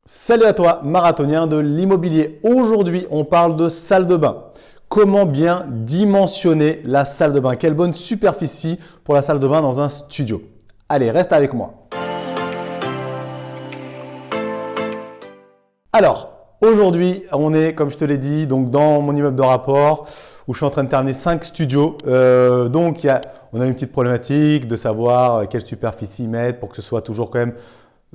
Salut à toi, marathonien de l'immobilier. Aujourd'hui, on parle de salle de bain. Comment bien dimensionner la salle de bain? Quelle bonne superficie pour la salle de bain dans un studio? Allez, reste avec moi. Alors, aujourd'hui, on est, comme je te l'ai dit, donc dans mon immeuble de rapport où je suis en train de terminer 5 studios. On a une petite problématique de savoir quelle superficie mettre pour que ce soit toujours quand même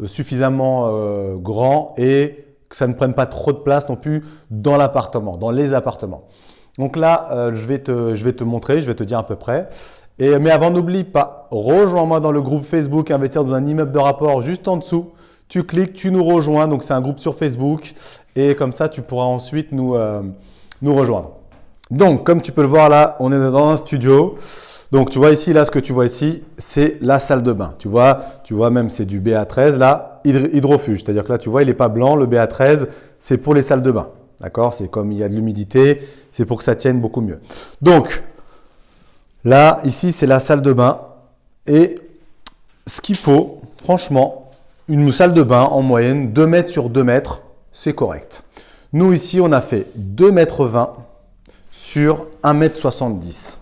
suffisamment grand et que ça ne prenne pas trop de place non plus dans l'appartement, dans les appartements. Donc là, je vais te montrer, je vais te dire à peu près. Mais avant, n'oublie pas, rejoins-moi dans le groupe Facebook Investir dans un immeuble de rapport juste en dessous. Tu cliques, tu nous rejoins. Donc, c'est un groupe sur Facebook et comme ça, tu pourras ensuite nous rejoindre. Donc, comme tu peux le voir là, on est dans un studio. Donc, tu vois ici, là, ce que tu vois ici, c'est la salle de bain. Tu vois même, c'est du BA13, là, hydrofuge. C'est-à-dire que là, tu vois, il n'est pas blanc. Le BA13, c'est pour les salles de bain. D'accord? C'est comme il y a de l'humidité, c'est pour que ça tienne beaucoup mieux. Donc, là, ici, c'est la salle de bain. Et ce qu'il faut, franchement, une salle de bain en moyenne, 2 mètres sur 2 mètres, c'est correct. Nous, ici, on a fait 2,20 mètres sur 1,70 m.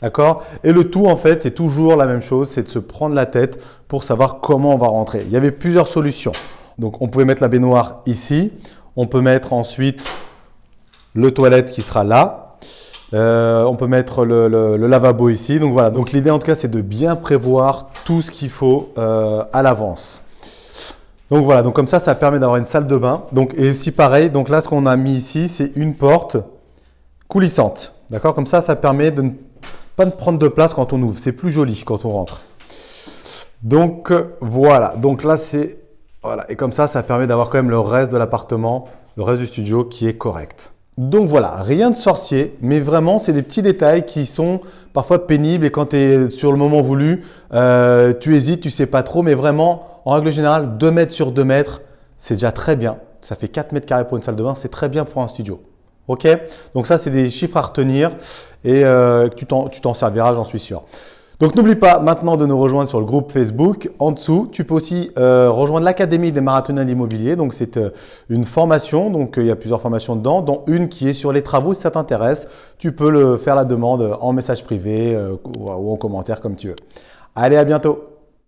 D'accord? Et le tout, en fait, c'est toujours la même chose, c'est de se prendre la tête pour savoir comment on va rentrer. Il y avait plusieurs solutions. Donc, on pouvait mettre la baignoire ici. On peut mettre ensuite le toilette qui sera là. On peut mettre le lavabo ici. Donc, voilà. Donc, l'idée, en tout cas, c'est de bien prévoir tout ce qu'il faut à l'avance. Donc, voilà. Donc, comme ça permet d'avoir une salle de bain. Donc, et aussi pareil. Donc, là, ce qu'on a mis ici, c'est une porte coulissante. D'accord? Comme ça permet de ne pas prendre de place quand on ouvre. C'est plus joli quand on rentre. Donc, voilà. Donc là, c'est… Voilà. Et comme ça permet d'avoir quand même le reste de l'appartement, le reste du studio qui est correct. Donc voilà, rien de sorcier, mais vraiment, c'est des petits détails qui sont parfois pénibles et quand tu es sur le moment voulu, tu hésites, tu ne sais pas trop, mais vraiment, en règle générale, 2 mètres sur 2 mètres, c'est déjà très bien. Ça fait 4 mètres carrés pour une salle de bain, c'est très bien pour un studio. Ok? Donc ça, c'est des chiffres à retenir et tu t'en serviras, j'en suis sûr. Donc n'oublie pas maintenant de nous rejoindre sur le groupe Facebook. En dessous, tu peux aussi rejoindre l'Académie des marathoniens de l'immobilier. Donc c'est une formation, donc il y a plusieurs formations dedans, dont une qui est sur les travaux. Si ça t'intéresse, tu peux faire la demande en message privé ou en commentaire comme tu veux. Allez, à bientôt!